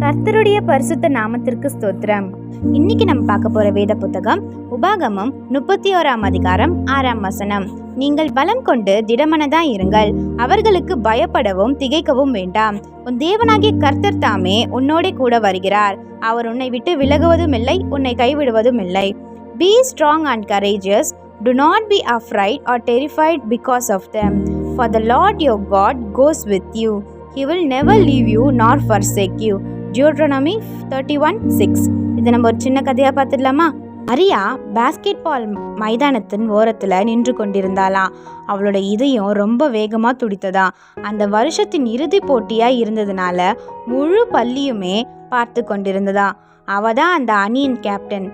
கர்த்தருடைய பரிசுத்த நாமத்திற்கு ஸ்தோத்திரம். இன்னைக்கு நம்ம பார்க்க போற வேத புத்தகம் உபாகமம் 31 அதிகாரம் 6 வசனம். நீங்கள் பலம் கொண்டு திடமனதாய் இருங்கள், அவர்களுக்கு பயப்படவும் திகைக்கவும் வேண்டாம். உன் தேவனாகிய கர்த்தர் தாமே உன்னோட கூட வருகிறார். அவர் உன்னை விட்டு விலகுவதும் இல்லை, உன்னை கைவிடுவதும் இல்லை. Be strong and courageous. Do not be afraid or terrified because of them. For the Lord your God goes with you. He will never leave you nor forsake you. Deuteronomy 31:6. இதை நம்ம ஒரு சின்ன கதையாக பார்த்துடலாமா? மரியா பாஸ்கெட் பால் மைதானத்தின் ஓரத்தில் நின்று கொண்டிருந்தாளாம். அவளோட இதயம் ரொம்ப வேகமாக துடித்ததா. அந்த வருஷத்தின் இறுதி போட்டியாக இருந்ததுனால முழு பள்ளியுமே பார்த்து கொண்டிருந்ததா. அவ தான் அந்த அணியின் கேப்டன்.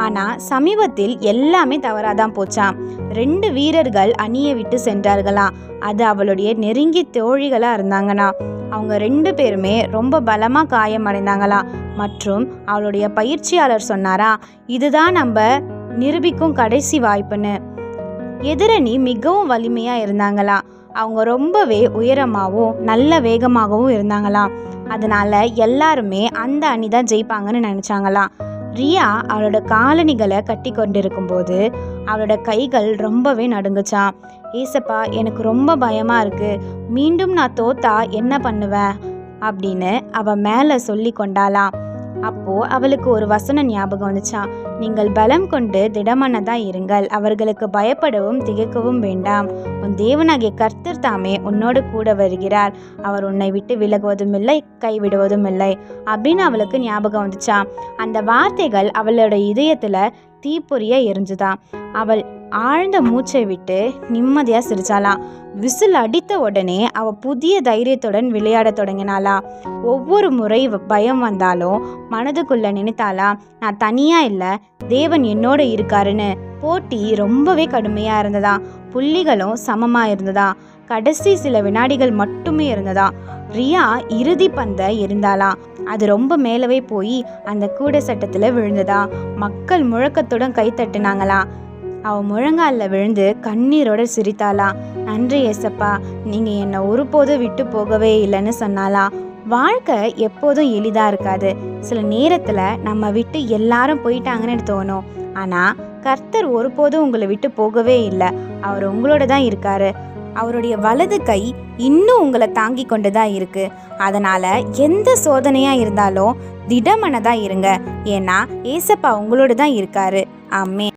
ஆனால் சமீபத்தில் எல்லாமே தவறாதான் போச்சாம். 2 வீரர்கள் அணியை விட்டு சென்றார்களாம். அது அவளுடைய நெருங்கிய தோழிகளாக இருந்தாங்கண்ணா. அவங்க 2 பேருமே ரொம்ப பலமாக காயமடைந்தாங்களாம். மற்றும் அவளுடைய பயிற்சியாளர் சொன்னாரா, இதுதான் நம்ம நிரூபிக்கும் கடைசி வாய்ப்புன்னு. எதிரணி மிகவும் வலிமையாக இருந்தாங்களாம். அவங்க ரொம்பவே உயரமாகவும் நல்ல வேகமாகவும் இருந்தாங்களாம். அதனால எல்லாருமே அந்த அணி தான் ஜெயிப்பாங்கன்னு நினச்சாங்களாம். ரியா அவளோட காலணிகளை கட்டி கொண்டிருக்கும் போது அவளோட கைகள் ரொம்பவே நடுங்குச்சான். ஏசப்பா, எனக்கு ரொம்ப பயமா இருக்கு, மீண்டும் நான் தோத்தா என்ன பண்ணுவேன் அப்படின்னு அவ மேல சொல்லி கொண்டாளாம். அப்போ அவளுக்கு ஒரு வசனம் ஞாபகம் வந்துச்சான். நீங்கள் பலம் கொண்டு திடமனதா இருங்கள், அவர்களுக்கு பயப்படவும் திகைக்கவும் வேண்டாம். உன் தேவனாகிய கர்த்தர் தாமே உன்னோடு கூட வருகிறார். அவர் உன்னை விட்டு விலகுவதும் இல்லை, கைவிடுவதும் இல்லை அப்படின்னு அவளுக்கு ஞாபகம் வந்துச்சான். அந்த வார்த்தைகள் அவளோட இதயத்துல தீப்பொறியா எரிஞ்சுதான். அவள் ஆழ்ந்த மூச்சை விட்டு நிம்மதியா சிரிச்சாலாம். விசில் அடித்த உடனே அவ புதிய தைரியத்துடன் விளையாட தொடங்கினாளா. ஒவ்வொரு முறை பயம் வந்தாலும் மனதுக்குள்ள நினைத்தாளா, நான் தனியா இல்லை, தேவன் என்னோட இருக்காருன்னு. போட்டி ரொம்பவே கடுமையா இருந்ததா. புள்ளிகளும் சமமா இருந்ததா. கடைசி சில வினாடிகள் மட்டுமே இருந்ததா. ரியா இறுதி பந்தை எறிந்தாளாம். அது ரொம்ப மேலவே போய் அந்த கூடை சட்டத்துல விழுந்ததா. மக்கள் முழக்கத்துடன் கை தட்டினாங்களாம். அவ முழங்காலில் விழுந்து கண்ணீரோட சிரித்தாளாம். நன்றி ஏசப்பா, நீங்க என்னை ஒருபோதும் விட்டு போகவே இல்லைன்னு சொன்னாலாம். வாழ்க்கை எப்போதும் எளிதா இருக்காது. சில நேரத்துல நம்ம விட்டு எல்லாரும் போயிட்டாங்கன்னு தோணும். ஆனா கர்த்தர் ஒருபோதும் உங்களை விட்டு போகவே இல்லை. அவர் உங்களோட தான் இருக்காரு. அவருடைய வலது கை இன்னும் உங்களை தாங்கி கொண்டுதான் இருக்கு. அதனால எந்த சோதனையா இருந்தாலும் திடமனதா இருங்க. ஏன்னா ஏசப்பா உங்களோட தான் இருக்காரு. ஆமென்.